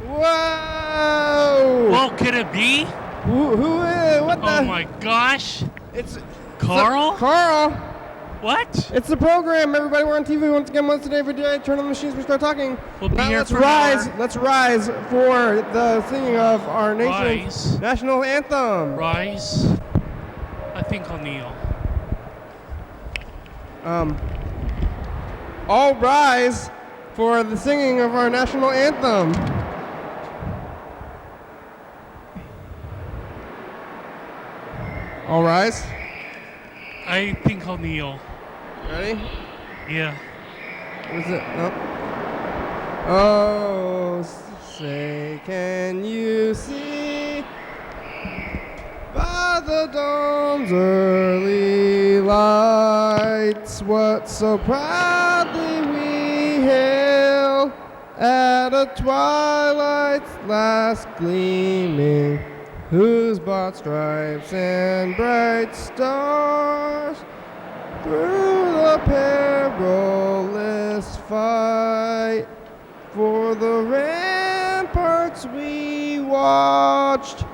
Whoa! Well, could it be? What the? Oh my gosh! It's Carl? Carl! What? It's the program. Everybody, we're on TV once again, once a day, every day. Turn on the machines, we start talking. We'll be here let's for rise. an hour. Let's rise for the singing of our nation's national anthem. Rise. I think I'll kneel. All rise for the singing of our national anthem. All rise. I think I'll kneel. Ready? Yeah. What is it? No. Oh, say, can you see by the dawn's early lights what so proudly we hail at a twilight's last gleaming, whose broad stripes and bright stars through the perilous fight for the ramparts we watched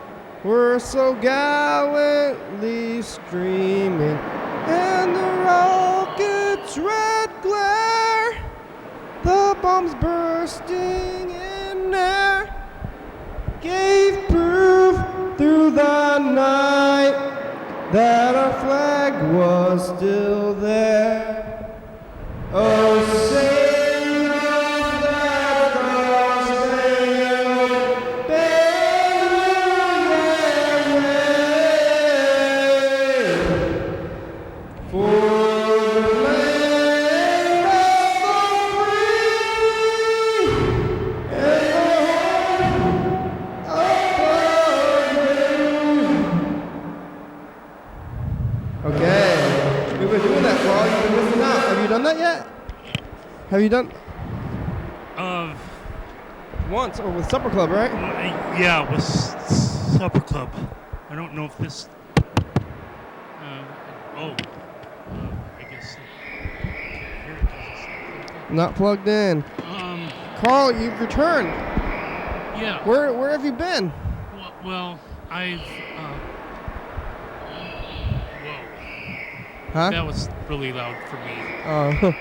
were so gallantly streaming, and the rocket's red glare, the bombs bursting in air, gave proof through the night that our flag was still there. Oh, sing of that star-spangled banner, for the land of the free and the Okay, we've been doing that, Paul. You've been missing out. Have you done that yet? Have you done? Once, or with Supper Club, right? Yeah, with Supper Club. I don't know if this. I guess. Here it doesn't. Not plugged in. Carl, you've returned. Yeah. Where have you been? Well, I've. Huh? That was really loud for me. Oh.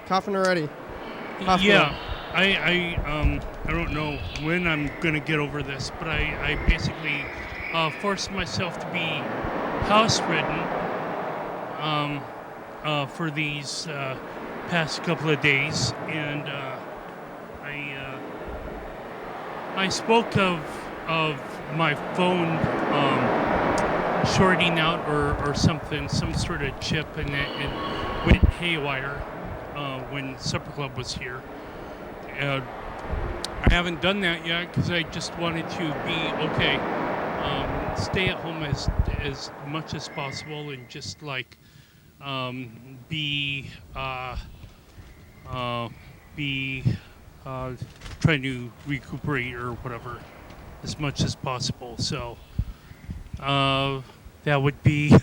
Coughing already. Hospital. Yeah. I don't know when I'm gonna get over this, but I basically forced myself to be house-ridden for these past couple of days, and I spoke of my phone shorting out or something, some sort of chip, and it went haywire when Supper Club was here. I haven't done that yet because I just wanted to be okay, stay at home as much as possible, and just like be trying to recuperate or whatever as much as possible. So that would be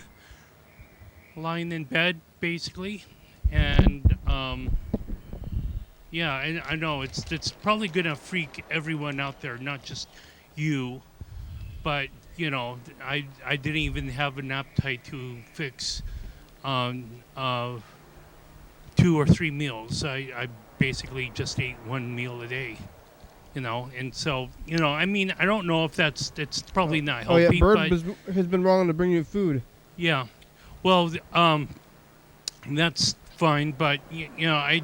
lying in bed basically, and yeah, I know it's probably gonna freak everyone out there, not just you, but you know, I didn't even have an appetite to fix 2 or 3 meals. I basically just ate 1 meal a day, you know, and so, you know, I mean, I don't know if it's probably not healthy. Oh yeah, Bird has been wrong to bring you food. Yeah, well, that's fine, but you know, I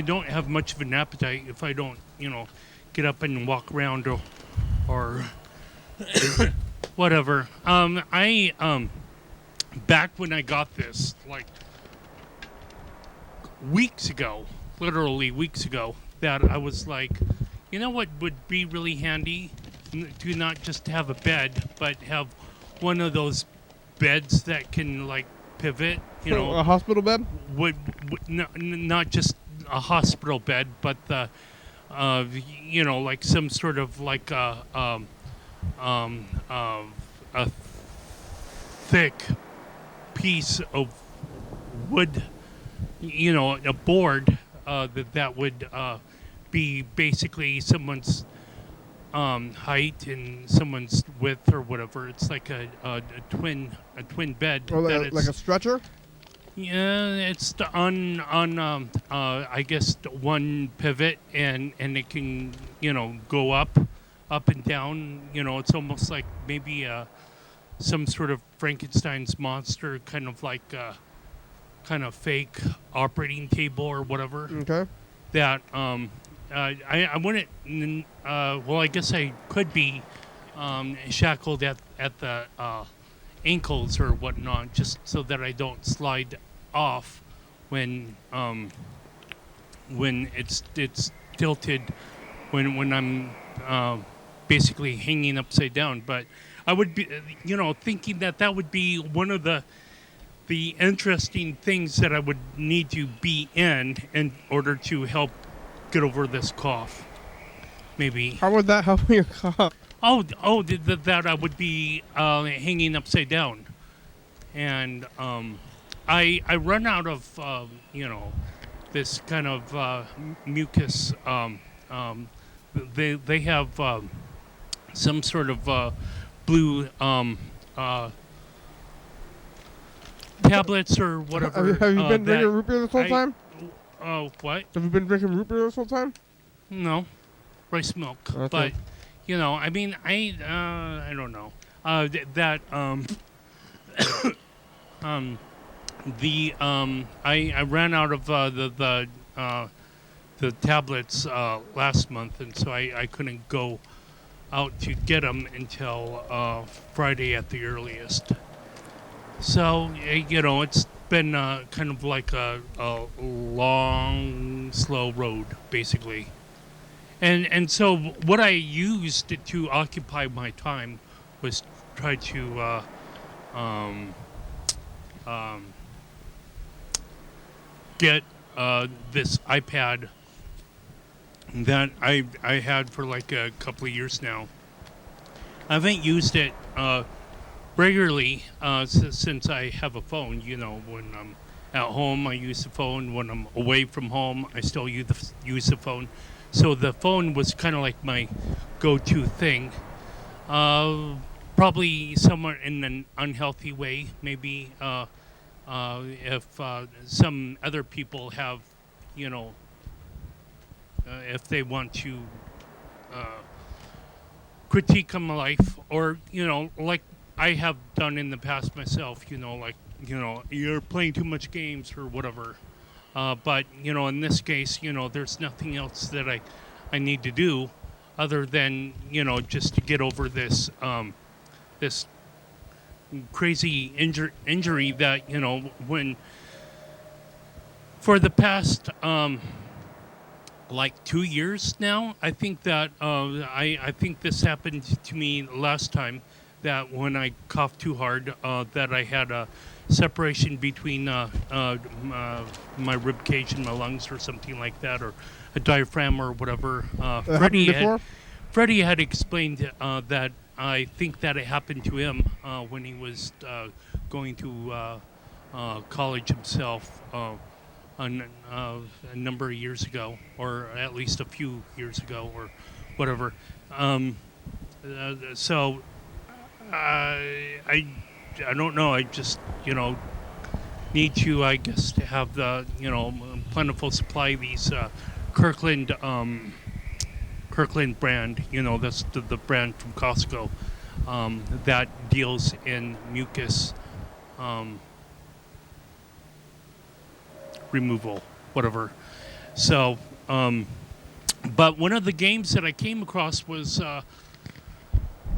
don't have much of an appetite if I don't, you know, get up and walk around or whatever. Back when I got this, like weeks ago, literally weeks ago, that I was like, you know what would be really handy? To not just have a bed, but have one of those beds that can like pivot, you know. A hospital bed? Would not just a hospital bed, but the like some sort of like a thick piece of wood, a board that would be basically someone's height and someone's width or whatever. It's like a twin bed. Or that like a stretcher? Yeah, it's on I guess one pivot, and it can go up and down. It's almost like maybe some sort of Frankenstein's monster, kind of like kind of fake operating table or whatever. Okay. That I wouldn't. Well, I guess I could be shackled at the ankles or whatnot, just so that I don't slide off when it's tilted when I'm basically hanging upside down. But I would be thinking that would be one of the interesting things that I would need to be in order to help get over this cough. Maybe. How would that help your cough? That I would be hanging upside down, and I run out of this kind of mucus. They have some sort of blue tablets or whatever. Have you been drinking root beer this whole time? Oh, what? Have you been drinking root beer this whole time? No, rice milk. Okay. But I mean, I don't know. I ran out of the tablets last month, and so I couldn't go out to get them until Friday at the earliest. So it's been kind of like a long, slow road, basically. And so what I used to occupy my time was try to get this iPad that I had for like a couple of years now. I haven't used it regularly since I have a phone. When I'm at home, I use the phone. When I'm away from home, I still use the phone. So the phone was kind of like my go-to thing. Probably somewhat in an unhealthy way, maybe. If some other people have, if they want to critique on my life, or like I have done in the past myself, like you're playing too much games or whatever. But in this case, there's nothing else that I need to do other than just to get over this this crazy injury that when for the past like 2 years now, I think that I think this happened to me last time, that when I coughed too hard, that I had a separation between my rib cage and my lungs or something like that, or a diaphragm or whatever. Freddie had explained that I think that it happened to him when he was going to college himself a number of years ago, or at least a few years ago, or whatever. So I don't know. I just need to, I guess, to have the plentiful supply of these Kirkland brand. That's the brand from Costco that deals in mucus removal, whatever. So, but one of the games that I came across was.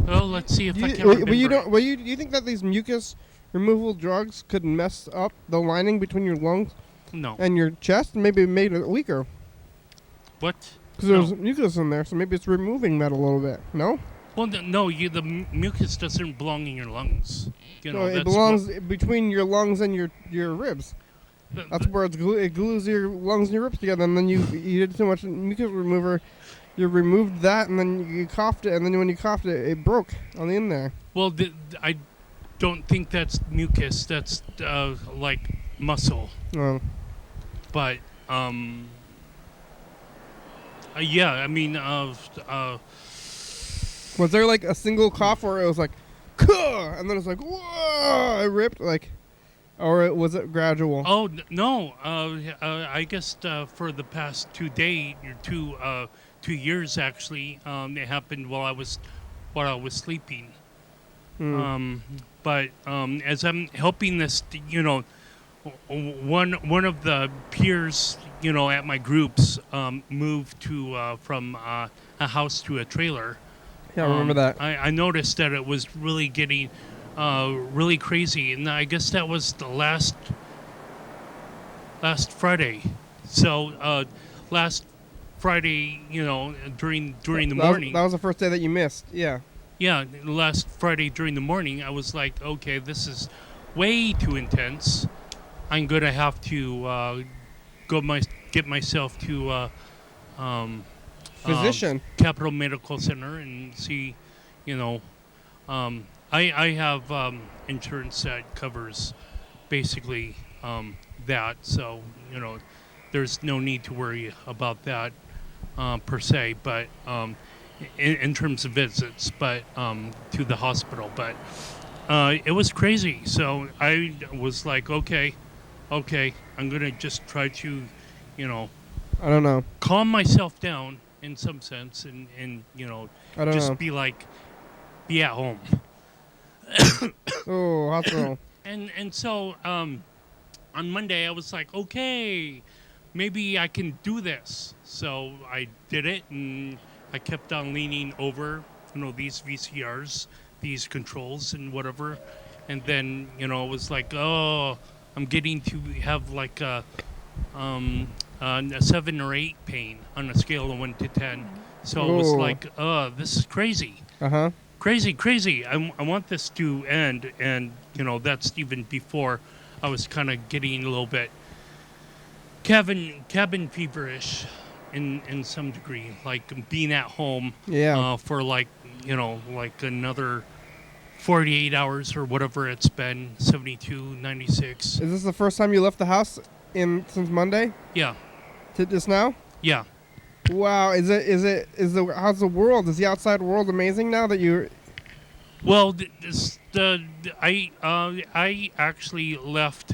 Let's see if I can remember. You think that these mucus removal drugs could mess up the lining between your lungs and your chest, and maybe made it weaker? What? Because there's mucus in there, so maybe it's removing that a little bit. No? Well, no. The mucus doesn't belong in your lungs. It belongs between your lungs and your ribs. That's where it glues your lungs and your ribs together, and then you did too much mucus remover. You removed that, and then you coughed it, and then when you coughed it, it broke on the end there. Well, I don't think that's mucus. That's like muscle. Oh. But yeah, I mean, was there like a single cough where it was like, "Kuh," and then it's like, whoa, it ripped, like, or was it gradual? Oh no, I guess for the past 2 years actually, it happened while I was sleeping. But as I'm helping this, one of the peers, at my groups, moved to from a house to a trailer. Yeah, I remember that. I noticed that it was really getting really crazy, and I guess that was the last Friday. So last Friday, during the morning. That was the first day that you missed. Yeah. Yeah, last Friday during the morning, I was like, okay, this is way too intense. I'm gonna have to get myself to physician, Capital Medical Center, and see, I have insurance that covers basically that, so there's no need to worry about that per se, but in terms of visits, but to the hospital, but it was crazy. So I was like, okay, I'm gonna just try to, I don't know, calm myself down in some sense, and just be at home. Oh, hospital. And so on Monday I was like, okay, maybe I can do this. So I did it, and I kept on leaning over, these VCRs, these controls and whatever. And then, it was like, oh, I'm getting to have like a 7 or 8 pain on a scale of 1 to 10. So it was like, this is crazy. Uh-huh. Crazy. I want this to end. And, that's even before I was kind of getting a little bit cabin feverish. In some degree, like being at home, for like another 48 hours or whatever it's been, 72, 96. Is this the first time you left the house since Monday? Yeah. To just now? Yeah. Wow. How's the world? Is the outside world amazing now that you're? Well, I actually left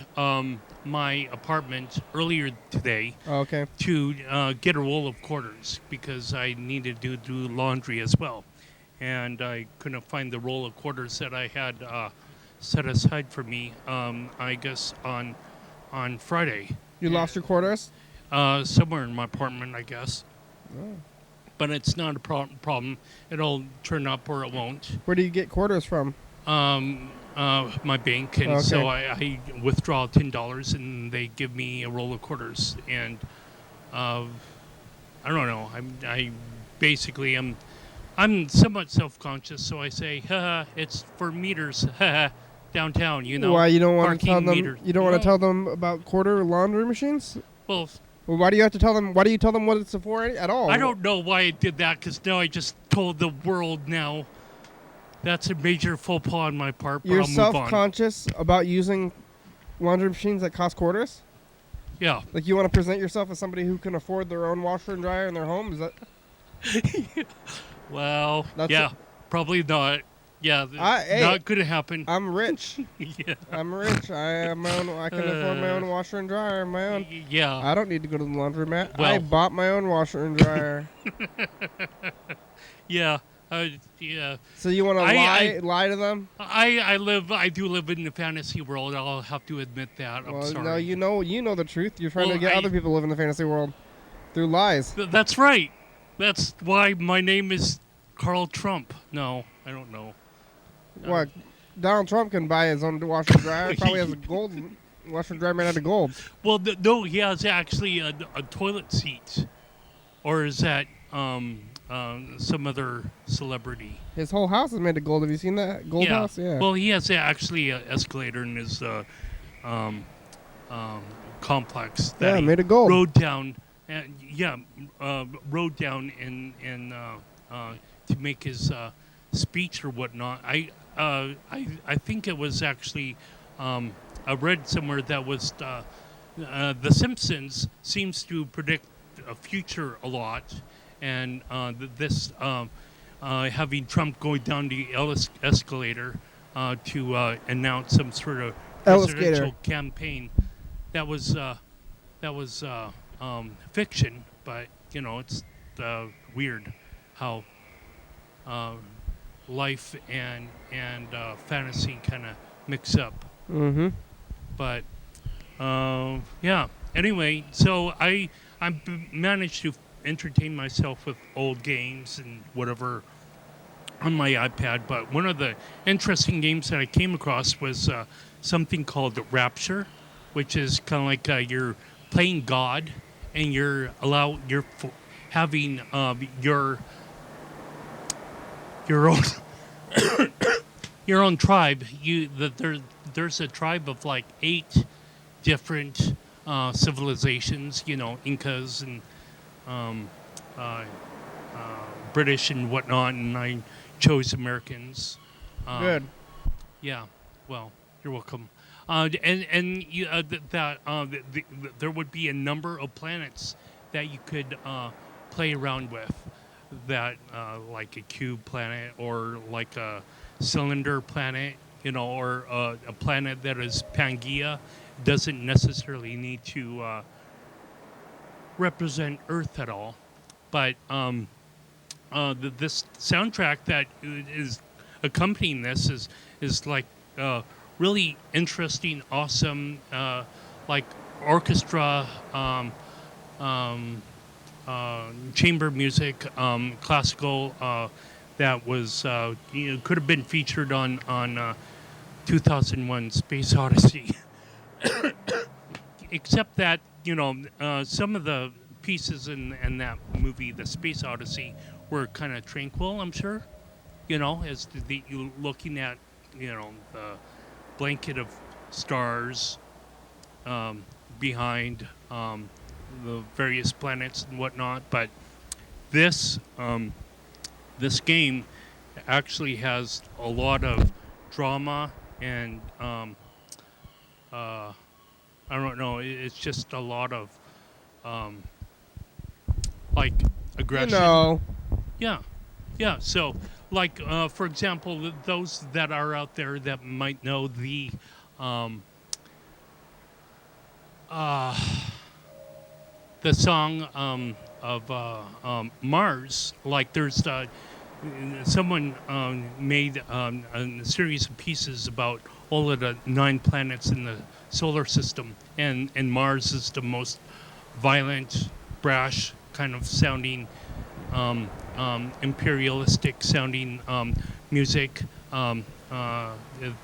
my apartment earlier today. Okay. To get a roll of quarters because I needed to do laundry as well, and I couldn't find the roll of quarters that I had set aside for me. I guess on Friday. You lost your quarters? Somewhere in my apartment, I guess. Oh. But it's not a problem. It'll turn up or it won't. Where do you get quarters from? My bank, and so I withdraw $10, and they give me a roll of quarters. And I don't know. I basically I'm somewhat self-conscious, so I say, haha, it's for meters, haha, downtown. Why you don't want to tell them? Meter. You don't want to tell them about quarter laundry machines? Well, why do you have to tell them? Why do you tell them what it's for at all? I don't know why I did that, because now I just told the world now. That's a major faux pas on my part, but You're I'll move on. self-conscious about using laundry machines that cost quarters? Yeah. Like you want to present yourself as somebody who can afford their own washer and dryer in their home? Is that? Well, probably not. Yeah, not going to happen. I'm rich. Yeah. I'm rich. I can afford my own washer and dryer of my own. Yeah. I don't need to go to the laundromat. Well, I bought my own washer and dryer. Yeah. Yeah. So you want to lie to them? I do live in the fantasy world. I'll have to admit that. I'm sorry. No, you know the truth. You're trying to get other people to live in the fantasy world through lies. That's right. That's why my name is Carl Trump. No, I don't know. What? Donald Trump can buy his own washer and dryer. He probably has a gold washer and dryer made out of gold. Well, no, he has actually a toilet seat. Or is that some other celebrity? His whole house is made of gold. Have you seen that gold house? Yeah. Well, he has actually an escalator in his complex that Yeah, he made of gold. rode down. Rode down to make his speech or whatnot. I think it was actually I read somewhere that was The Simpsons seems to predict a future a lot, and this having Trump going down the escalator to announce some sort of presidential campaign. That was fiction, but it's weird how life and fantasy kind of mix up. Mm-hmm. But yeah. Anyway, so I managed to entertain myself with old games and whatever on my iPad. But one of the interesting games that I came across was something called Rapture, which is kind of like you're playing God, and you're having your own your own tribe. There's a tribe of like 8 different civilizations, Incas and British and whatnot, and I chose Americans. Good. Yeah, well, you're welcome. There would be a number of planets that you could play around with, that like a cube planet or like a cylinder planet, or a planet that is Pangea. Doesn't necessarily need to represent Earth at all, but this soundtrack that is accompanying this is like really interesting, awesome, like orchestra, chamber music, classical. That was could have been featured on 2001: Space Odyssey. Except that some of the pieces in that movie, the Space Odyssey, were kind of tranquil. I'm sure, as you looking at the blanket of stars behind the various planets and whatnot. But this game actually has a lot of drama and I don't know. It's just a lot of like aggression. Yeah. So, like for example, those that are out there that might know the song of Mars. Like there's someone made a series of pieces about all of the 9 planets in the solar system, and Mars is the most violent, brash kind of sounding, imperialistic sounding music.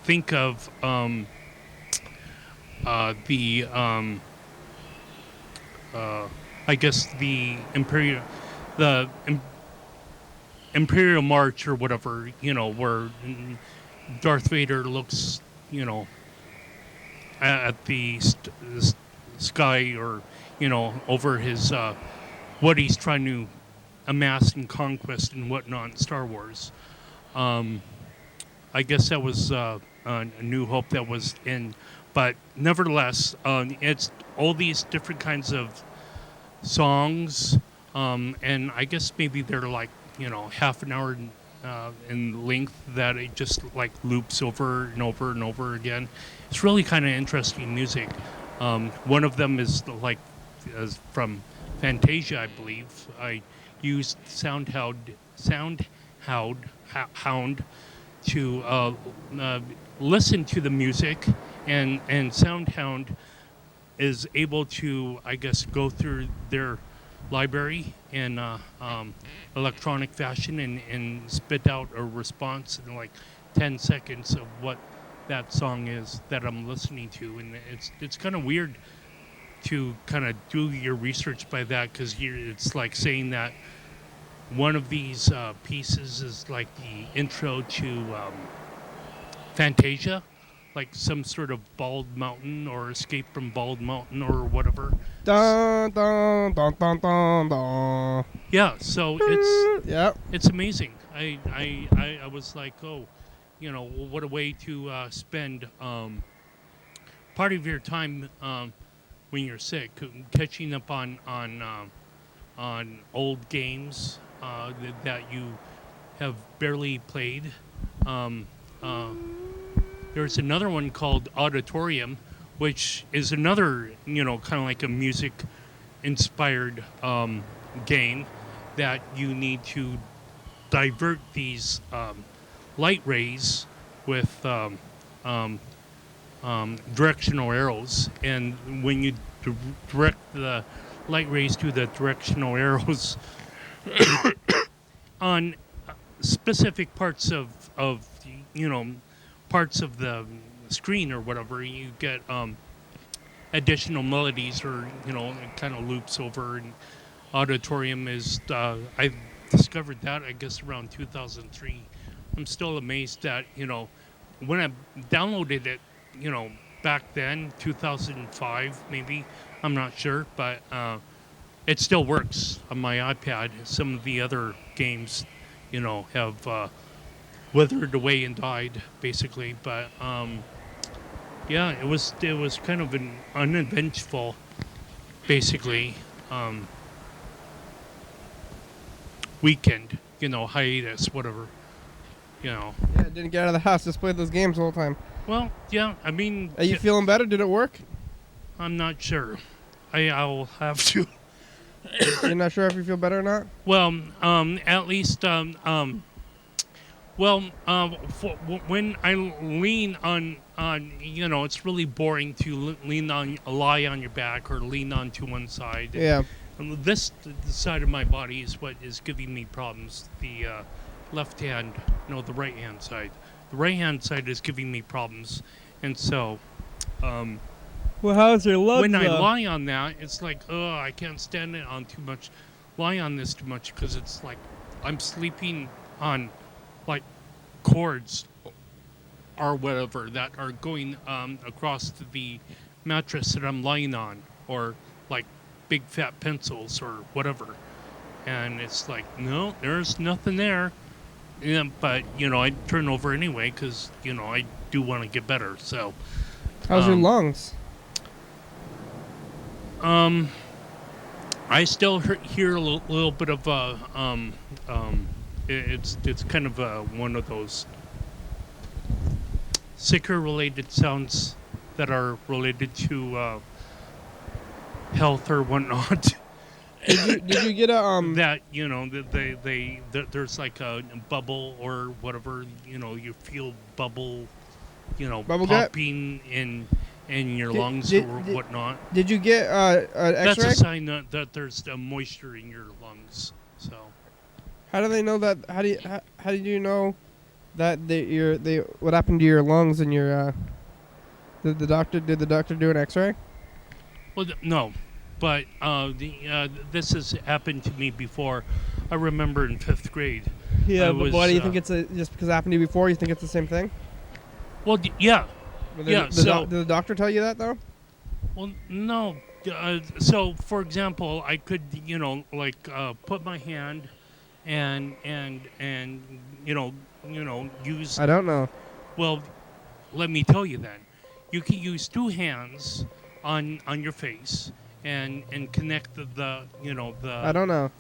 Think of I guess the Imperial March or whatever, where Darth Vader looks, at the sky, or over his what he's trying to amass and conquest and whatnot in Star Wars. I guess that was a New Hope that was in, but nevertheless, it's all these different kinds of songs, and I guess maybe they're like half an hour in length, that it just like loops over and over and over again. It's really kind of interesting music. One of them is like from Fantasia, I believe. I used Soundhound to listen to the music, and Soundhound is able to, I guess, go through their library in electronic fashion and spit out a response in like 10 seconds of what that song is that I'm listening to. And it's kind of weird to kind of do your research by that, because it's like saying that one of these pieces is like the intro to Fantasia, like some sort of Bald Mountain or Escape from Bald Mountain or whatever. Dun, dun, dun, dun, dun, dun. Yeah, so Yep. it's amazing. I was like, oh, what a way to spend part of your time when you're sick, catching up on old games that you have barely played. Um, uh, there's another one called Auditorium, which is another, kind of like a music-inspired game that you need to divert these light rays with directional arrows, and when you direct the light rays to the directional arrows on specific parts of parts of the screen or whatever, you get additional melodies or it kind of loops over. And Auditorium is I discovered that I guess around 2003. I'm still amazed that when I downloaded it, back then 2005 maybe, I'm not sure, but it still works on my iPad. Some of the other games have withered away and died basically, but yeah, it was kind of an uneventful basically weekend, hiatus, whatever. Yeah, didn't get out of the house. Just played those games the whole time. Well, yeah, I mean... Are you feeling better? Did it work? I'm not sure. I'll have to... You're not sure if you feel better or not? Well, at least, when I lean on, it's really boring to lie on your back or lean onto one side. Yeah. This side of my body is what is giving me problems. The left hand, the right hand side. The right hand side is giving me problems, and so well, how's your love? When I lie on that, it's like, I can't stand it on too much. Lie on this too much because it's like I'm sleeping on like cords or whatever that are going across the mattress that I'm lying on, or like big fat pencils or whatever. And it's like, no, there's nothing there. Yeah, but I turn over anyway because I do want to get better. So, how's your lungs? I still hear a little bit of it's kind of one of those sicker related sounds that are related to health or whatnot. Did you get a that there's like a bubble or whatever, you feel bubble popping in your lungs or whatnot. Did you get an X-ray? That's a sign that there's moisture in your lungs. So how do they know that? How did you know that what happened to your lungs and your did the doctor do an X-ray? Well, no. But this has happened to me before. I remember in 5th grade. Yeah, but why do you think it's just because it happened to you before? You think it's the same thing? Well, yeah. Did the doctor tell you that though? Well, no. So, for example, I could, put my hand and use. I don't know. Well, let me tell you then. You can use 2 hands on your face. And connect the I don't know,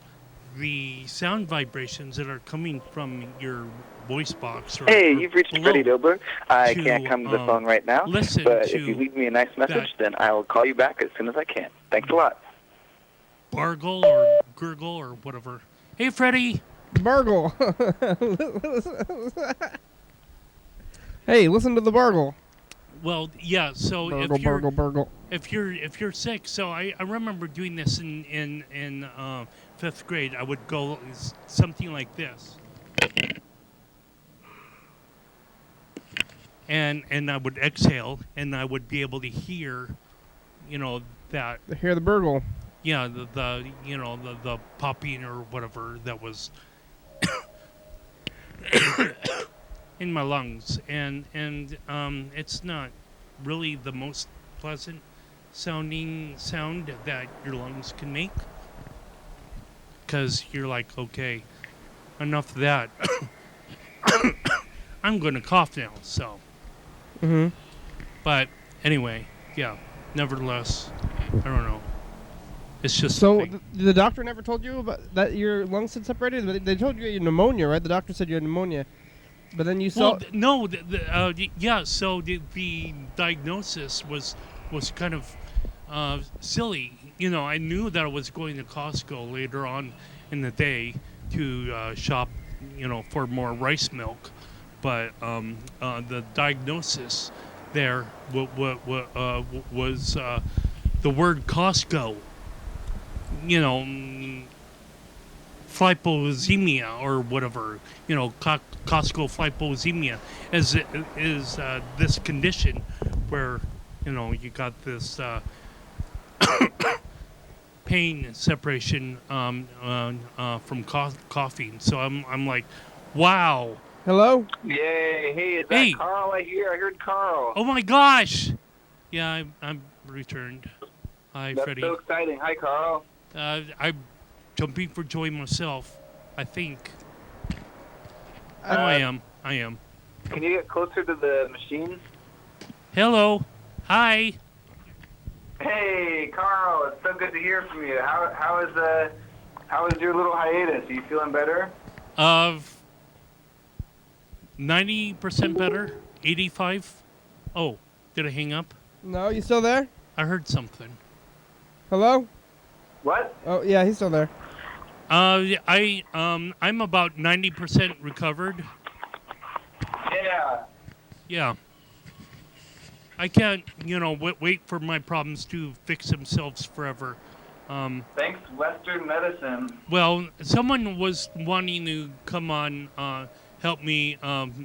the sound vibrations that are coming from your voice box. You've reached Freddie Dobler. I can't come to the phone right now, but if you leave me a nice message, then I will call you back as soon as I can. Thanks a lot. Bargle or gurgle or whatever. Hey, Freddie. Bargle. Hey, listen to the Bargle. Well, yeah. So burgle. If you're sick, so I remember doing this in 5th grade. I would go something like this, and I would exhale, and I would be able to hear, that. Hear the burgle. Yeah, the popping or whatever that was in my lungs, and it's not really the most pleasant sounding sound that your lungs can make, because you're like, okay, enough of that. I'm going to cough now, so. Mm-hmm. But anyway, yeah, nevertheless, I don't know. It's just so the doctor never told you about that your lungs had separated? They told you you had pneumonia, right? The doctor said you had pneumonia. But then you saw... Well, no, yeah, so the diagnosis was kind of silly. You know, I knew that I was going to Costco later on in the day to shop, you know, for more rice milk. But the diagnosis there was the word Costco, you know, hypoglycemia or whatever, you know, Costco hypoglycemia is this condition where, you know, you got this pain separation from coughing. So I'm like, wow. Hello? Yay! Hey, is that Carl? I heard Carl. Oh my gosh! Yeah, I'm returned. Hi, That's Freddie. So exciting. Hi, Carl. I'm jumping for joy myself, I think. I am. Can you get closer to the machine? Hello. Hi. Hey, Carl. It's so good to hear from you. How is your little hiatus? Are you feeling better? 90% better. 85. Oh, did I hang up? No, you still there? I heard something. Hello? What? Oh, yeah, he's still there. I'm about 90% recovered. Yeah. Yeah. I can't, you know, wait for my problems to fix themselves forever. Thanks, Western medicine. Well, someone was wanting to come on, help me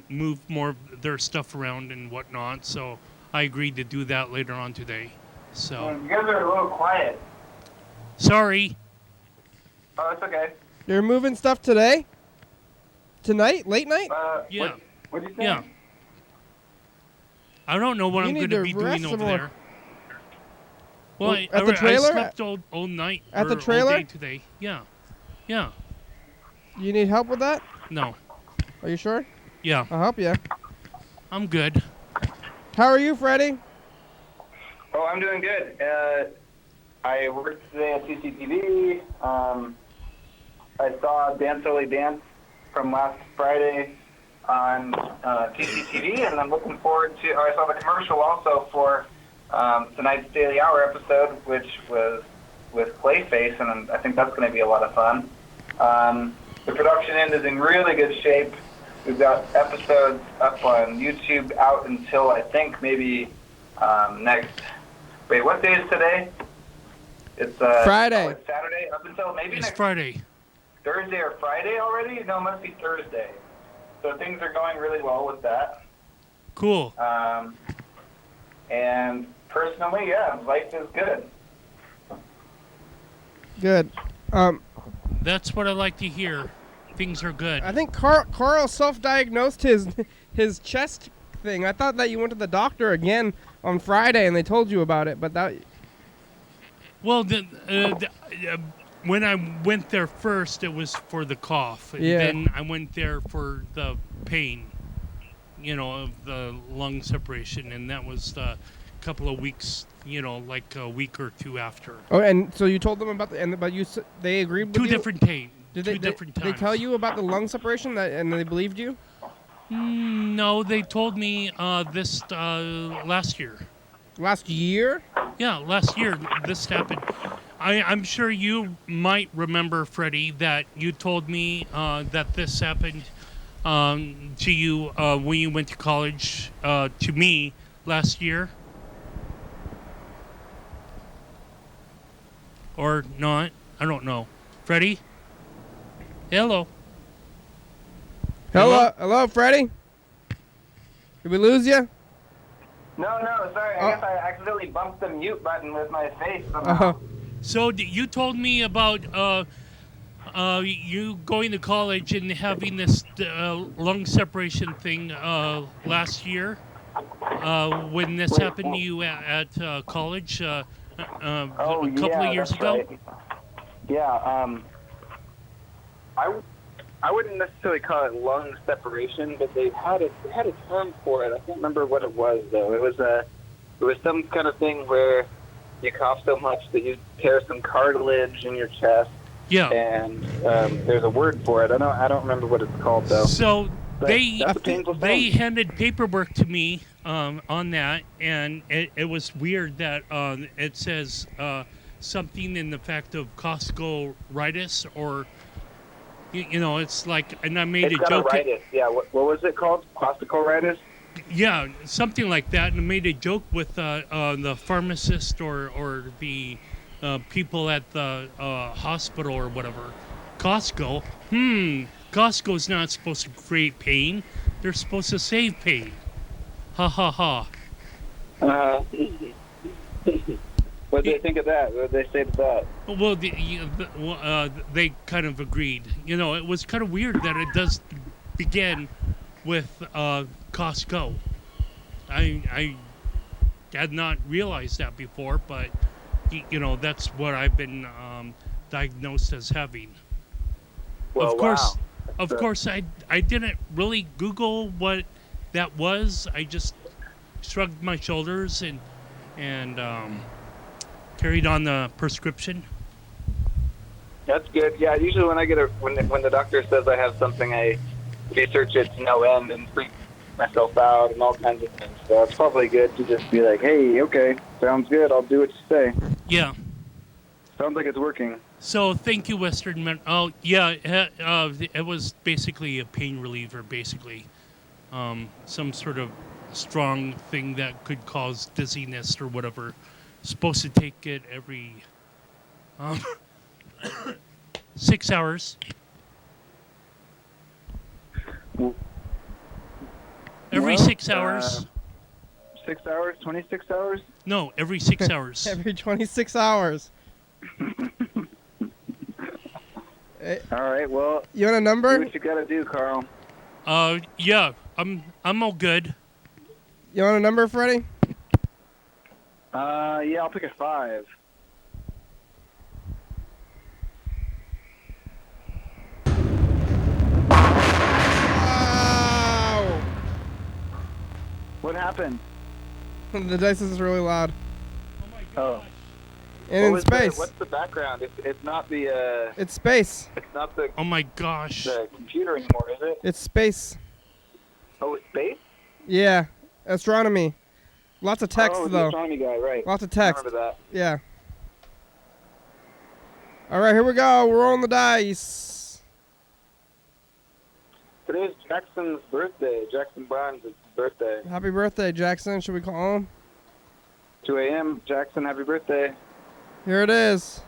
move more of their stuff around and whatnot, so I agreed to do that later on today. So. You guys are a little quiet. Sorry. Oh, it's okay. You're moving stuff today? Tonight? Late night? Yeah. What'd you say? Yeah. I don't know what I'm going to be doing over there. Well, at the trailer? I slept all night. At the trailer? All day today. Yeah. Yeah. You need help with that? No. Are you sure? Yeah. I'll help you. I'm good. How are you, Freddie? Oh, I'm doing good. I worked today at TCTV. I saw Dance Early Dance from last Friday on TCTV, and I'm looking forward to... I saw the commercial also for tonight's Daily Hour episode, which was with Clayface, and I think that's going to be a lot of fun. The production end is in really good shape. We've got episodes up on YouTube out until, I think, maybe next... Wait, what day is today? It's Friday. Oh, it's Saturday, up until maybe It's next Friday. Thursday or Friday already? No, it must be Thursday. So things are going really well with that. Cool. And personally, yeah, life is good. Good. That's what I like to hear. Things are good. I think Carl self-diagnosed his chest thing. I thought that you went to the doctor again on Friday and they told you about it, but that... Well, when I went there first, it was for the cough. And then I went there for the pain, you know, of the lung separation. And that was a couple of weeks, you know, like a week or two after. Oh, and so you told them about they agreed with you? Two different times. Did they tell you about the lung separation and they believed you? No, they told me this last year. Last year? Yeah, last year this happened. I'm sure you might remember, Freddie, that you told me that this happened to you when you went to college, to me, last year. Or not. I don't know. Freddie? Hello. Hello, Freddie? Did we lose you? No, sorry. I guess I accidentally bumped the mute button with my face somehow. So you told me about You going to college and having this lung separation thing last year, when this Wait, happened to you at college oh a couple of yeah, years that's ago? right. Yeah. I wouldn't necessarily call it lung separation, but they had a term for it. I can't remember what it was though. It was some kind of thing where you cough so much that you tear some cartilage in your chest. Yeah. And there's a word for it. I don't remember what it's called though. So But that's a painful they thing. handed paperwork to me on that, and it was weird that it says something in the fact of Costco-ritis, or you know, it's like, and I made It's a got joke. arthritis. Yeah. What was it called? Costco-ritis? Yeah, something like that, and I made a joke with the pharmacist or the people at the hospital or whatever. Costco. Costco's not supposed to create pain. They're supposed to save pain. Ha ha ha. What did they think of that? What did they say to that? Well, they kind of agreed. You know, it was kind of weird that it does begin with Costco. I had not realized that before, but you know, that's what I've been diagnosed as having. Well, wow. Of course, I didn't really Google what that was. I just shrugged my shoulders and carried on the prescription. That's good. Yeah, usually when I get when the doctor says I have something, I research it to no end and freak myself out and all kinds of things. So it's probably good to just be like, hey, okay, sounds good. I'll do what you say. Yeah. Sounds like it's working. So thank you, Western Men. Oh yeah, it was basically a pain reliever, basically, some sort of strong thing that could cause dizziness or whatever. Supposed to take it every 6 hours. Every 6 hours. 6 hours? 26 hours? No, every 6 hours. Every 26 hours. All right, well, You want a number? do what you gotta do, Carl. Yeah, I'm all good. You want a number, Freddie? Yeah, I'll pick a 5. Wow! What happened? The dice is really loud. Oh. And in space. What's the background? It's not the It's space. it's not the Oh my gosh. computer anymore, is it? It's space. Oh, it's space? Yeah. Astronomy. Lots of text, oh, the though. astronomy guy, right? Lots of I text. remember that. Yeah. All right, here we go. We're rolling the dice. Today's Jackson's birthday. Jackson Barnes' birthday. Happy birthday, Jackson. Should we call him? 2 a.m. Jackson, happy birthday. Here it is.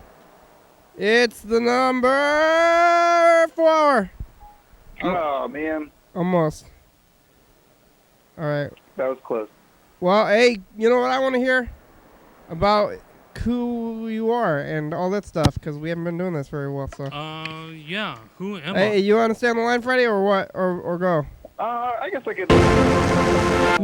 It's the number 4. Oh, man. Almost. All right. That was close. Well, hey, you know what I want to hear? About who you are and all that stuff, because we haven't been doing this very well, so. Yeah. Who am I? Hey, you want to stay on the line, Freddie, or what? Or go? I guess I could.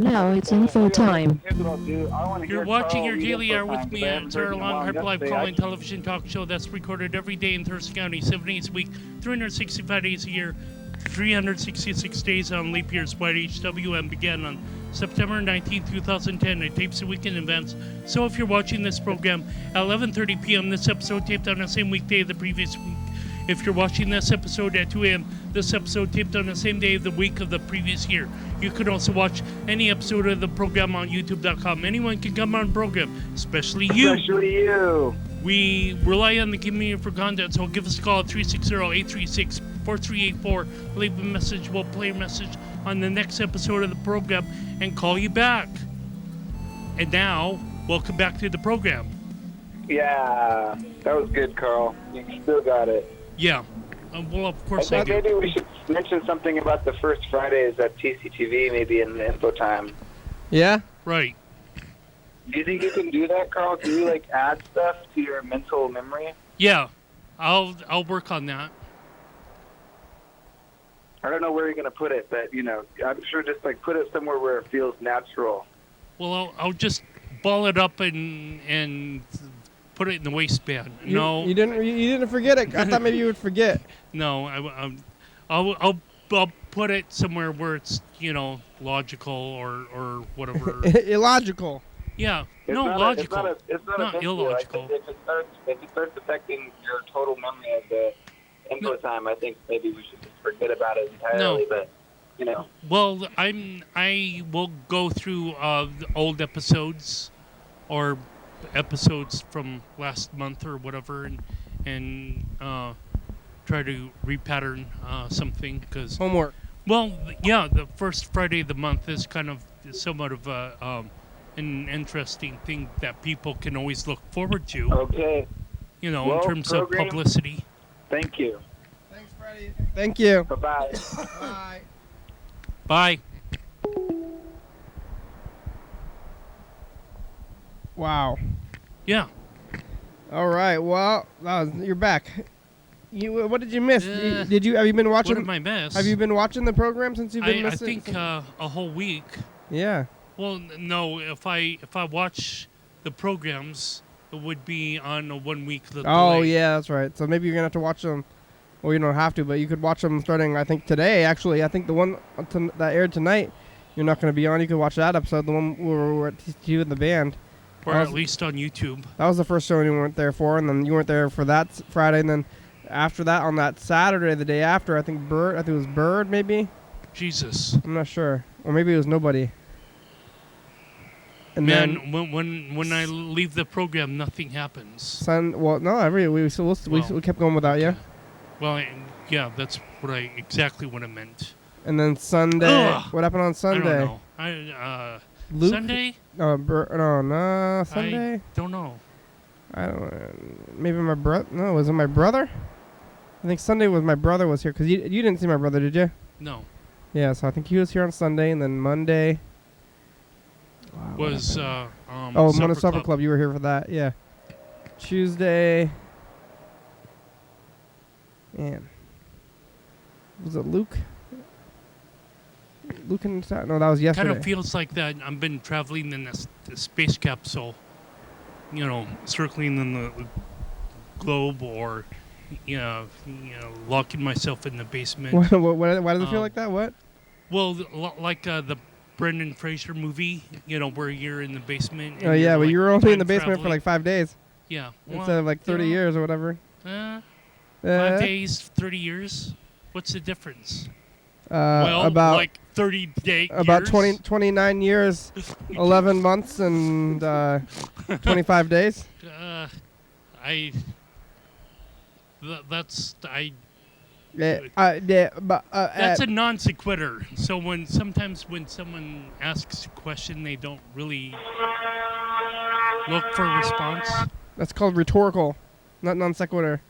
Now it's info time. Here's what I'll do. I want to You're hear watching Carl your read Daily info Hour with time, me. 'cause I haven't It's heard our in a long while. Harp Live Yesterday, call-in television talk show that's recorded every day in Thurston County, 7 days a week, 365 days a year, 366 days on leap years. YDHWM began on September 19, 2010. It tapes the weekend events. So if you're watching this program at 11:30 p.m., this episode taped on the same weekday of the previous week. If you're watching this episode at 2 a.m., this episode taped on the same day of the week of the previous year. You can also watch any episode of the program on YouTube.com. Anyone can come on the program, especially you. Especially you. We rely on the community for content, so give us a call at 360-836-4384. Leave a message. We'll play a message on the next episode of the program and call you back. And now, welcome back to the program. Yeah, that was good, Carl. You still got it. Yeah. Well, of I course I thought do. maybe we should mention something about the first Fridays at TCTV, maybe in the info time. Yeah? Right. Do you think you can do that, Carl? Can you add stuff to your mental memory? Yeah. I'll work on that. I don't know where you're going to put it, but, I'm sure just, put it somewhere where it feels natural. Well, I'll just ball it up and put it in the waistband. No. You didn't forget it. I thought maybe you would forget. No, I'll put it somewhere where it's logical or whatever. Illogical. Yeah, It's logical. It's not Not a big deal. illogical. If it starts affecting your total memory of the input time, I think maybe we should just forget about it entirely. No. But Well, I will go through the old episodes or episodes from last month or whatever and try to repattern something because Homework. Well, yeah, the first Friday of the month is kind of somewhat of an interesting thing that people can always look forward to. Okay. In terms of publicity. Thank you. Thanks, Freddie. Thank you. Bye-bye. Bye. Bye. Wow. Yeah. All right. Well, you're back. What did you miss? Have you been watching? What did I miss? Have you been watching the program since you've been missing? I think a whole week. Yeah. Well, no. If I watch the programs, it would be on a 1 week delay. Oh yeah, that's right. So maybe you're gonna have to watch them. Well, you don't have to, but you could watch them starting. I think today. Actually, I think the one that aired tonight, you're not gonna be on. You could watch that episode, the one where we're at TCTV with the band. Or at least on YouTube. That was the first show you weren't there for, and then you weren't there for that Friday, and then after that, on that Saturday, the day after, I think it was Bird, maybe? Jesus. I'm not sure. Or maybe it was nobody. And Man, when I leave the program, nothing happens. Well, no, we kept going without you. Well, yeah, that's exactly what I meant. And then Sunday, what happened on Sunday? I don't know. Luke? Sunday? No, Sunday? I don't know. I don't know. Maybe my brother? No, was it my brother? I think Sunday was my brother was here, because you didn't see my brother, did you? No. Yeah, so I think he was here on Sunday, and then Monday was Monday Supper Club. You were here for that, yeah. Tuesday, man, was it Luke? Luke and no, that was yesterday. Kind of feels like that. I've been traveling in a space capsule, circling in the globe, or locking myself in the basement. Why does it feel like that? What? Well, like the Brendan Fraser movie, where you're in the basement. Oh yeah, but you were only in the basement for like 5 days. Yeah. Instead of like 30 years or whatever. 5 days, 30 years. What's the difference? About like 30 days. About 29 years, 11 months, and 25 days. That's a non sequitur. So sometimes when someone asks a question, they don't really look for a response. That's called rhetorical, not non sequitur.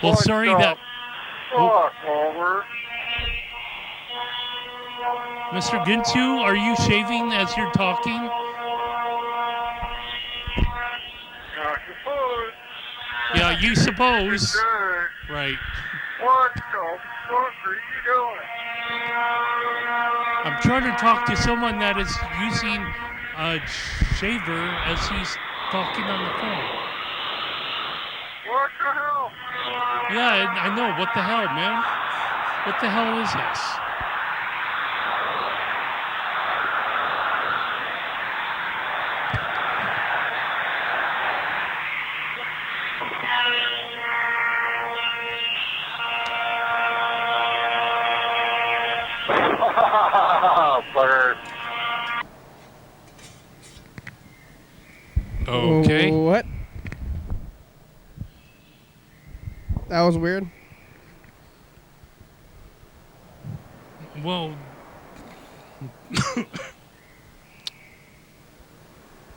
Well, sorry that. Mr. Gintu, are you shaving as you're talking? I suppose. Yeah, you suppose. Right. What the fuck are you doing? I'm trying to talk to someone that is using a shaver as he's talking on the phone. What the hell? Yeah, I know. What the hell, man? What the hell is this? Bird. Okay. What? That was weird. Well,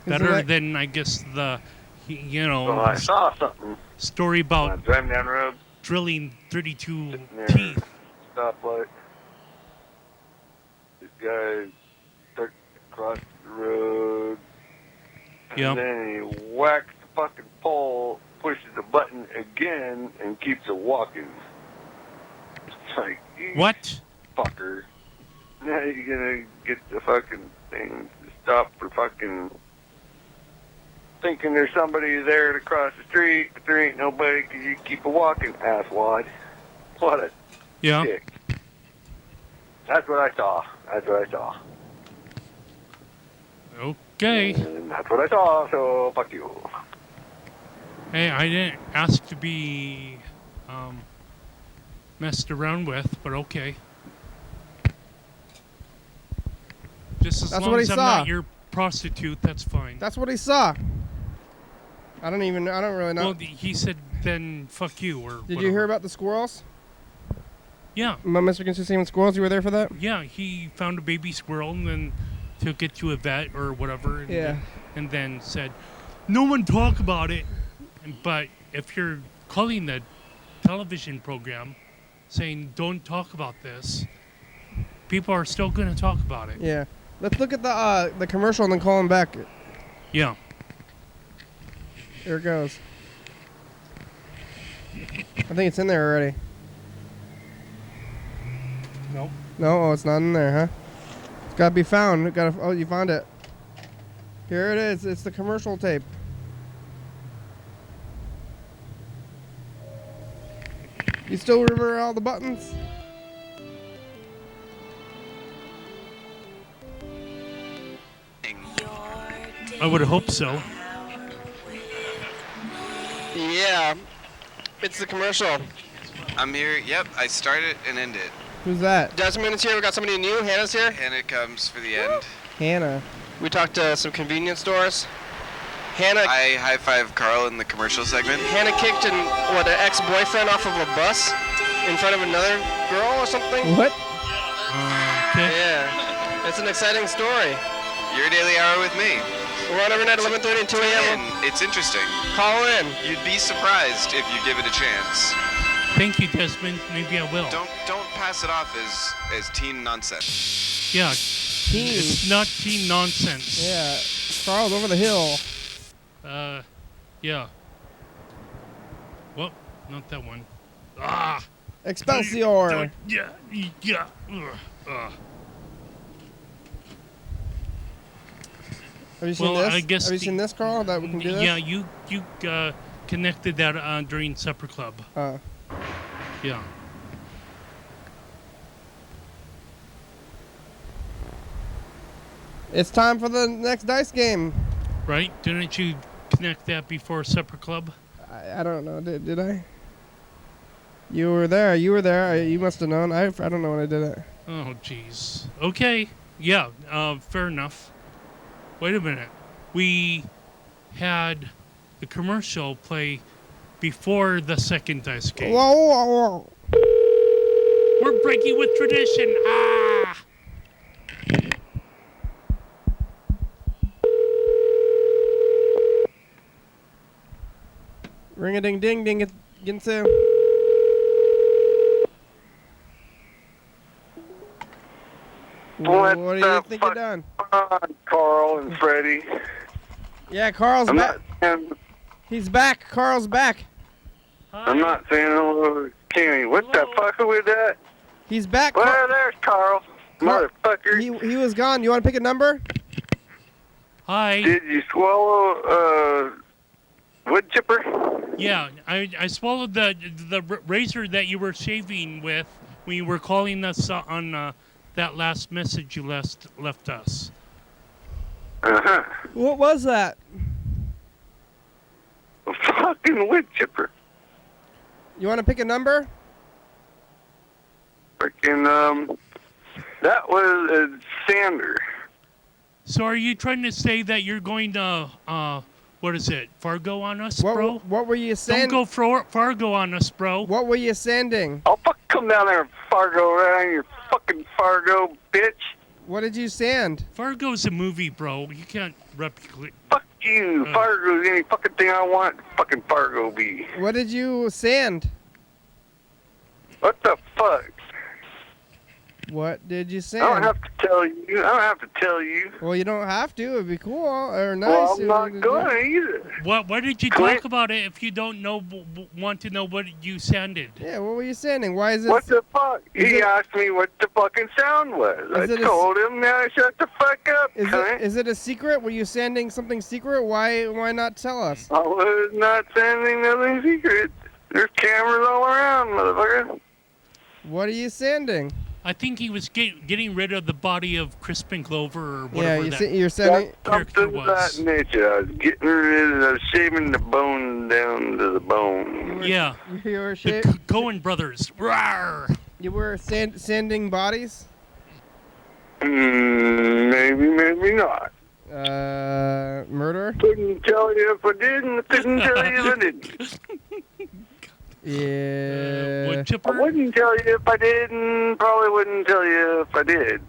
better than I guess the, Well, I saw something. story about Driving down the road. drilling 32 Near teeth. Stoplight. This guy starts to cross the road. Yep. And then he whacks the fucking pole, pushes the button again, and keeps it walking. It's like, you What? fucker. Now you're gonna get the fucking thing to stop for fucking thinking there's somebody there to cross the street, but there ain't nobody because you keep a walking, asswad. What a Yeah. dick. That's what I saw. That's what I saw. Okay. And that's what I saw, so fuck you. Hey, I didn't ask to be messed around with, but okay. Just as That's long what he as I'm saw. not your prostitute, that's fine. That's what he saw. I don't really know. Well, he said, then fuck you, or Did whatever. you hear about the squirrels? Yeah. Mr. Consistent Squirrels, you were there for that? Yeah, he found a baby squirrel and then took it to a vet or whatever. And Yeah. and then said, no one talk about it. But if you're calling the television program saying don't talk about this, people are still going to talk about it. Yeah. Let's look at the commercial and then call him back. Yeah. Here it goes. I think it's in there already. Nope. No, it's not in there, huh? It's got to be found. Oh, you found it. Here it is. It's the commercial tape. You still remember all the buttons? I would hope so. Yeah. It's the commercial. I'm here. Yep, I start it and end it. Who's that? Desmond is here. We got somebody new. Hannah's here. And it comes for the end. Hannah. We talked to some convenience stores. Hannah I high-five Carl in the commercial segment. kicked an ex-boyfriend off of a bus in front of another girl or something. What? Okay. Yeah, it's an exciting story. Your daily hour with me. We're on every night, 11:30 and 2 a.m. And it's interesting. Call in. You'd be surprised if you give it a chance. Thank you, Desmond. Maybe I will. Don't pass it off as teen nonsense. Yeah. Teen. It's not teen nonsense. Yeah. Carl's over the hill. Yeah. Well, not that one. Ah! Excelsior. Yeah. Ugh. Have you seen Well, this? I guess Have you seen this, Carl? That we can do this? Yeah, you connected that during Supper Club. Yeah. It's time for the next dice game. Right? Didn't you connect that before Supper Club? I don't know. Did I? You were there. You were there. You must have known. I don't know when I did it. Oh, jeez. Okay. Yeah. Fair enough. Wait a minute. We had the commercial play before the second dice game. Whoa. We're breaking with tradition. Ah! Ring a ding ding ding. Ginsu. What do you think you done? Carl and Freddie. Yeah, Carl's I'm back. not. He's back. Carl's back. I'm not saying hello to Kenny. What the fuck with that? He's back. Well, there's Carl. Motherfucker. He was gone. You want to pick a number? Hi. Did you swallow wood chipper? Yeah, I swallowed the razor that you were shaving with when you were calling us on that last message you left us. Uh-huh. What was that? A fucking wood chipper. You want to pick a number? Freaking, that was a sander. So are you trying to say that you're going to, what is it, Fargo on us, bro? What were you sanding? Don't go Fargo on us, bro. What were you sanding? I'll fucking come down there and Fargo right on your fucking Fargo, bitch. What did you sand? Fargo's a movie, bro. You can't replicate. Fuck you. Fargo's any fucking thing I want. Fucking Fargo be. What did you sand? What the fuck? What did you I sand? don't have to tell you. I don't have to tell you. Well, you don't have to. It'd be cool or nice. Well, I'm if not you going did. to either. Why did you Clint? talk about it if you don't know want to know what you sanded? Yeah, what were you sanding? Why is it? What the fuck? Is He it- asked me what the fucking sound was. I Is it a told him, now shut the fuck up, cunt. Is it a secret? Were you sanding something secret? Why not tell us? I was not sending nothing secret. There's cameras all around, motherfucker. What are you sanding? I think he was getting rid of the body of Crispin Glover or Yeah, whatever you're sanding. That's character something of was. that nature. I was getting rid of, I was shaving the bone down to the bone. Yeah, You were the Coen brothers. Rawr! You were sanding bodies. Maybe, maybe not. Murder. Couldn't tell you if I did, and I couldn't tell you if I didn't. Yeah. Wood I chipper. wouldn't tell you if I did, and probably wouldn't tell you if I did.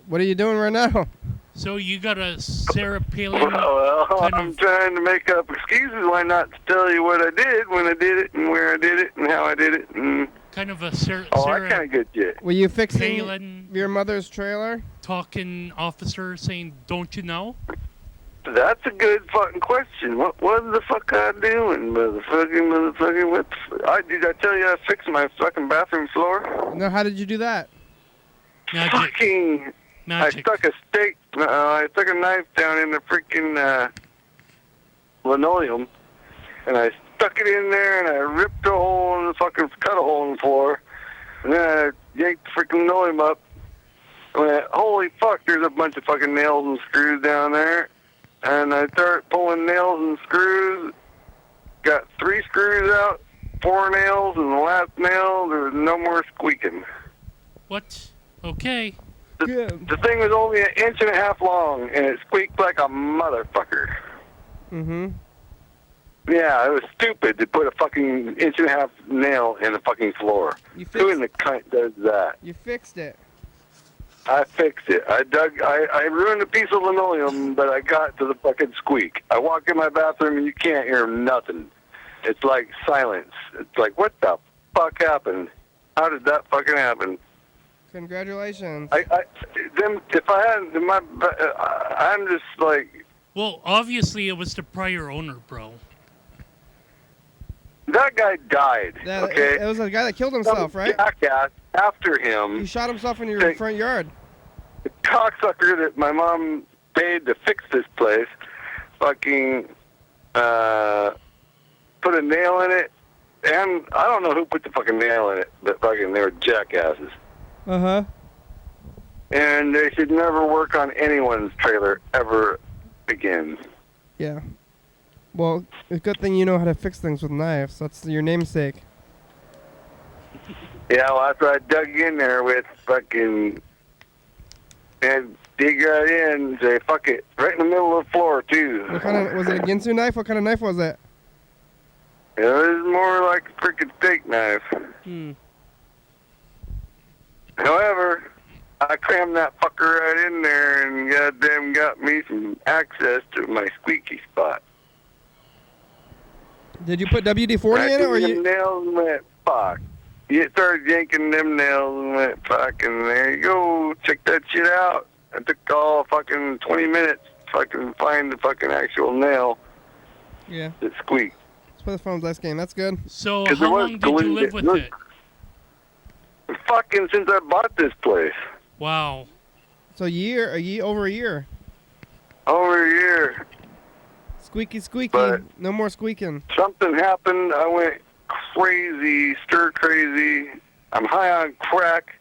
What are you doing right now? So you got a Sarah Palin. Well, kind I'm of- trying to make up excuses why not to tell you what I did, when I did it, and where I did it, and how I did it, and Kind of a Sarah all that kind of good shit. Were you fixing Palin your mother's trailer? talking officer saying, "Don't you know?" That's a good fucking question. What the fuck I doing, motherfucking, what did I tell you I fixed my fucking bathroom floor? No, how did you do that? Magic. Fucking, Magic. I stuck a knife down in the freaking linoleum, and I stuck it in there, and I ripped a hole in the fucking, cut a hole in the floor, and then I yanked the freaking linoleum up, and I went, holy fuck, there's a bunch of fucking nails and screws down there. And I started pulling nails and screws, got 3 screws out, 4 nails, and the last nail, there was no more squeaking. What? Okay. The thing was only 1.5 inches long, and it squeaked like a motherfucker. Mm-hmm. Yeah, it was stupid to put a fucking 1.5 inch nail in the fucking floor. Who in the cunt does that? You fixed it. I fixed it. I ruined a piece of linoleum, but I got to the fucking squeak. I walk in my bathroom and you can't hear nothing. It's like silence. It's like, what the fuck happened? How did that fucking happen? Congratulations. If I hadn't, I'm just like, Well, obviously it was the prior owner, bro. that guy died, That, okay? It was a guy that killed himself, Some right? jackass after him. He shot himself in your front yard. The cocksucker that my mom paid to fix this place fucking put a nail in it, and I don't know who put the fucking nail in it, but fucking they were jackasses. Uh-huh. And they should never work on anyone's trailer ever again. Yeah. Well, it's a good thing you know how to fix things with knives. That's your namesake. Yeah, well, after I dug in there with fucking, and dig right in and say, fuck it, right in the middle of the floor, too. What kind of, was it a Ginsu knife? What kind of knife was it? It was more like a freaking steak knife. However, I crammed that fucker right in there and goddamn got me some access to my squeaky spot. Did you put WD-40 in it, or them you? nails and went, fuck. You started yanking them nails and went, fuck, and there you go. Check that shit out. It took all fucking 20 minutes to fucking find the fucking actual nail Yeah. that squeaked. Let's play the phone's last game. That's good. So 'Cause there how was long did you live with collision. it? Fucking since I bought this place. Wow. So over a year. Over a year. Squeaky, squeaky. But- No more squeaking. Something happened. I went crazy, stir crazy. I'm high on crack.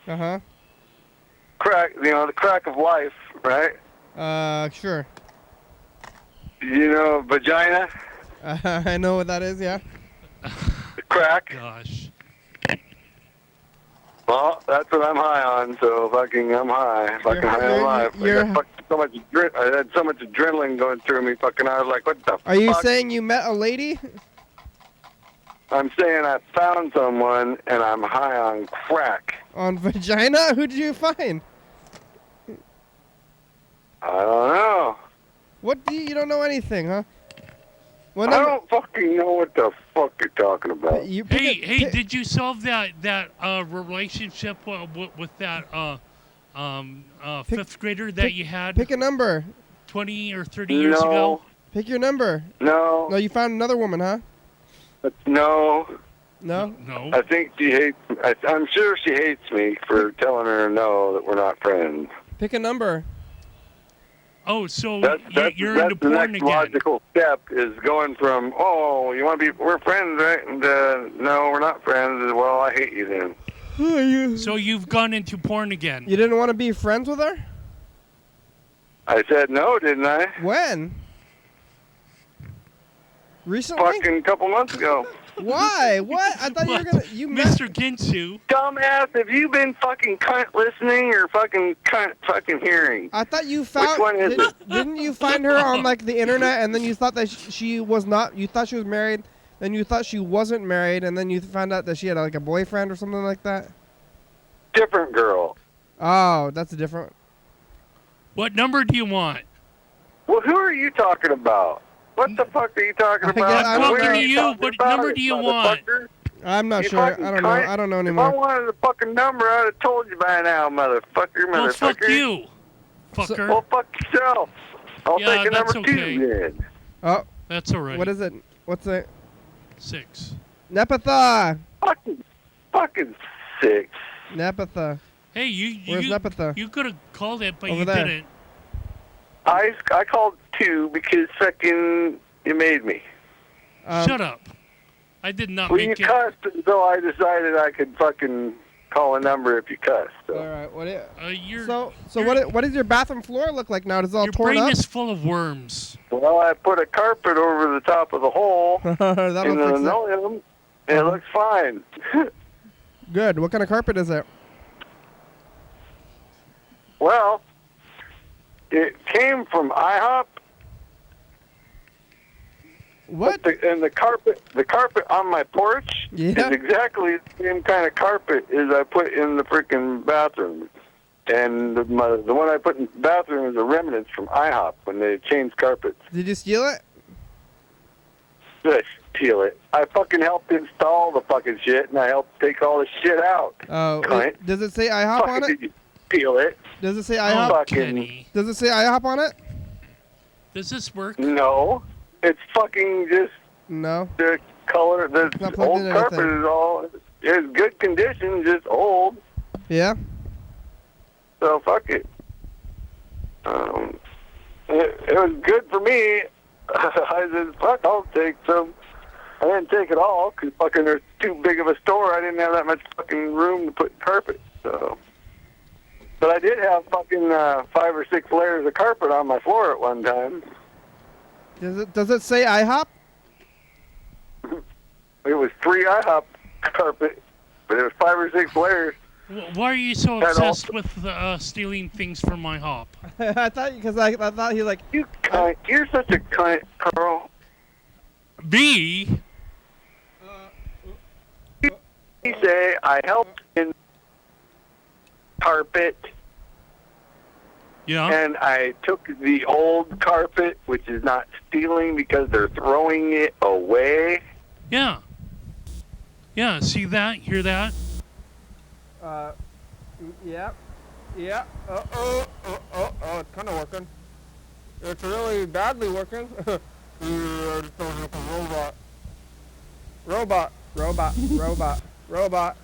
Uh-huh. Crack, you know, the crack of life, right? Sure. You know, vagina, I know what that is, yeah. the crack. Gosh. Well, that's what I'm high on, so fucking I'm high. Fucking high on life. I got so much I had so much adrenaline going through me, fucking I was like, what the fuck? Are you saying you met a lady? I'm saying I found someone and I'm high on crack. On vagina? Who did you find? I don't know. What do you don't know anything, huh? What I number? don't fucking know what the fuck you're talking about. Hey, did you solve that relationship with that fifth grader that you had Pick a number. 20 or 30 years ago? Pick your number. No. No, you found another woman, huh? No. No? No. I think she hates me. I'm sure she hates me for telling her no, that we're not friends. Pick a number. Oh, so That's you're into the porn next again. logical step is going from, oh, you want to be, we're friends, right? And no, we're not friends. Well, I hate you then. So you've gone into porn again. You didn't want to be friends with her? I said no, didn't I? When? Recently? Fucking couple months ago. Why? What? I thought you were gonna. You Mr. Ginsu. Dumbass, have you been fucking cunt listening or fucking cunt fucking hearing? I thought you found. Which one is it? Didn't you find her on like the internet, and then you thought that she was not? You thought she was married, then you thought she wasn't married, and then you found out that she had like a boyfriend or something like that. Different girl. Oh, that's a different. What number do you want? Well, who are you talking about? What the fuck are you talking about? I'm Where talking are to you. talking What about number it, do you want? motherfucker? I'm not You sure. fucking I don't know. cunt. I don't know If I anymore. wanted the fucking number, I'd have told you by now, motherfucker. Well, fuck you, fucker. Well, fuck yourself. I'll Yeah, take a number that's 2 okay. then. Oh, That's all right. what is it? What's it? 6. Nepatha. Fucking 6. Nepatha. Hey, you Where's Nepatha? you could have called it, but Over you there. didn't. I called 2 because fucking you made me. Shut up. I did not Well, you make it. cussed, so I decided I could fucking call a number if you cussed. So. All right. What? You're, So you're- what does your bathroom floor look like now? Is it all Your torn brain up? is full of worms. Well, I put a carpet over the top of the hole That'll in the fix it. linoleum, and it looks fine. Good. What kind of carpet is it? Well, it came from IHOP. What? And the carpet on my porch is exactly the same kind of carpet as I put in the freaking bathroom. And the one I put in the bathroom is a remnant from IHOP when they changed carpets. Did you steal it? Did I steal it? I fucking helped install the fucking shit, and I helped take all the shit out. Oh, Cunt. does it say IHOP on Fucking it? did you steal it? Does it say Oh, IHOP? Fucking Kenny. Does it say IHOP on it? Does this work? no. It's fucking just No. the color. The not plugged old into carpet anything. is all. It's good condition, just old. Yeah. So fuck it. It was good for me. I said, fuck, I'll take some. I didn't take it all because fucking there's too big of a store. I didn't have that much fucking room to put carpet. So, but I did have fucking 5 or 6 layers of carpet on my floor at one time. Does it say IHOP? It was 3 IHOP carpet, but it was 5 or 6 layers. Why are you so That obsessed with stealing things from my hop? I thought because I thought he like You cunt. You're such a cunt, Carl. B. You say I helped in carpet. Yeah. And I took the old carpet, which is not stealing because they're throwing it away. Yeah. Yeah. See that? Hear that? Yeah. Yeah. It's kind of working. It's really badly working. It sounds like a robot. Robot.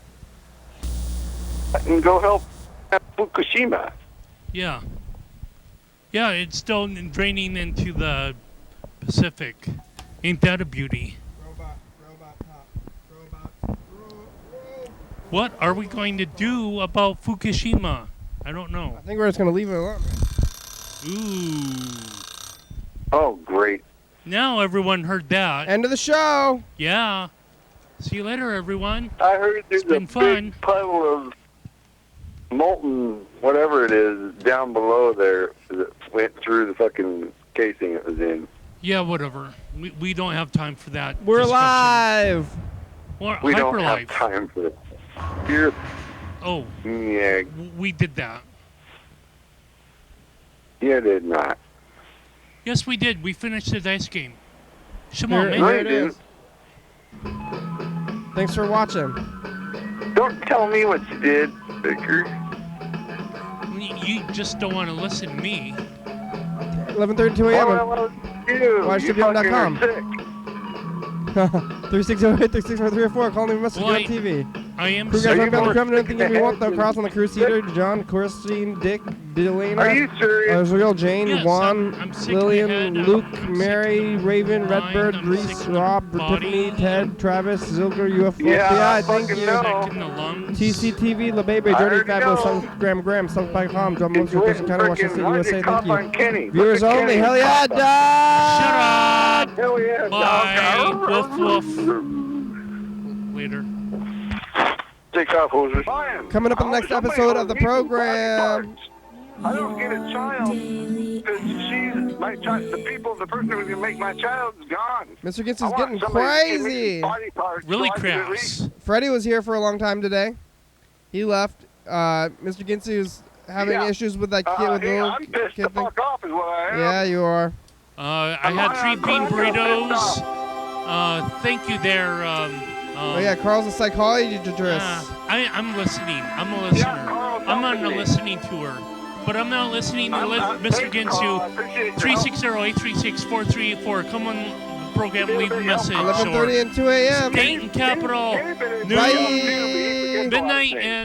I can go help Fukushima. Yeah. Yeah. It's still draining into the Pacific. Ain't that a beauty? What are we going to do about Fukushima? I don't know. I think we're just gonna leave it alone. Ooh. Oh, great. Now everyone heard that. End of the show. Yeah. See you later, everyone. I heard there's It's been a fun. big puddle of molten whatever it is down below there that went through the fucking casing it was in. Yeah, whatever. We don't have time for that. We're discussion. live. Well, We don't Hyperlife. have time for it. Here, Oh, yeah, we did that. you did not. Yes, we did. We finished the dice game. Shimon, Here, man. here it is. Thanks for watching. Don't tell me what you did, Baker. You just don't want to listen to me. 11:32 a.m. YDHWM.com. 360-836-4304. Call me message Well, on TV. I am Crew guys, sorry. I'm Bell Crumb. Anything you want, though. Cross on the Crusader. John, Christine, Dick, Delana. Are you serious? Israel, Jane, Yes, Juan, I'm sick in the Lillian, head, Luke, I'm sick Mary, in the Raven, mind, Redbird, I'm Reese, sick in the Rob, body. Tiffany, Ted, Travis, Zilker, UFO, Yeah, I thank fucking you. know. Sick in the lungs. TCTV, LeBaby, I Dirty already Fabulous, know. Graham, South.com, Drum It's Monster, Thurston County, Washington State, why'd USA, you thank cop on you. Kenny? Viewers Look at only, Kenny. hell yeah, Shut up! Hell yeah, Bye. dog. Woof woof. Later. Take off, hoses. Coming up in the next episode of the program. I don't get a child because she's my child. The person who's gonna make my child is gone. Mr. Gitz I is want getting somebody to give me crazy. body parts Really so I can at least- crass. Freddie was here for a long time today. He left. Mr. Ginsey was having Yeah. issues with that kid with the Yeah, little I'm pissed kid the thing. fuck off is what I am. Yeah, you are. I had 3 bean burritos. Thank you there. Oh yeah, Carl's a psychologist. I'm listening. I'm a listener. Carl, I'm on a talk to me. listening tour. But I'm not listening to Mr. Ginsu. 360-836-4384. Come on the program, leave a message. 11:30 and 2 a.m. Dayton Capital. Bye. Midnight and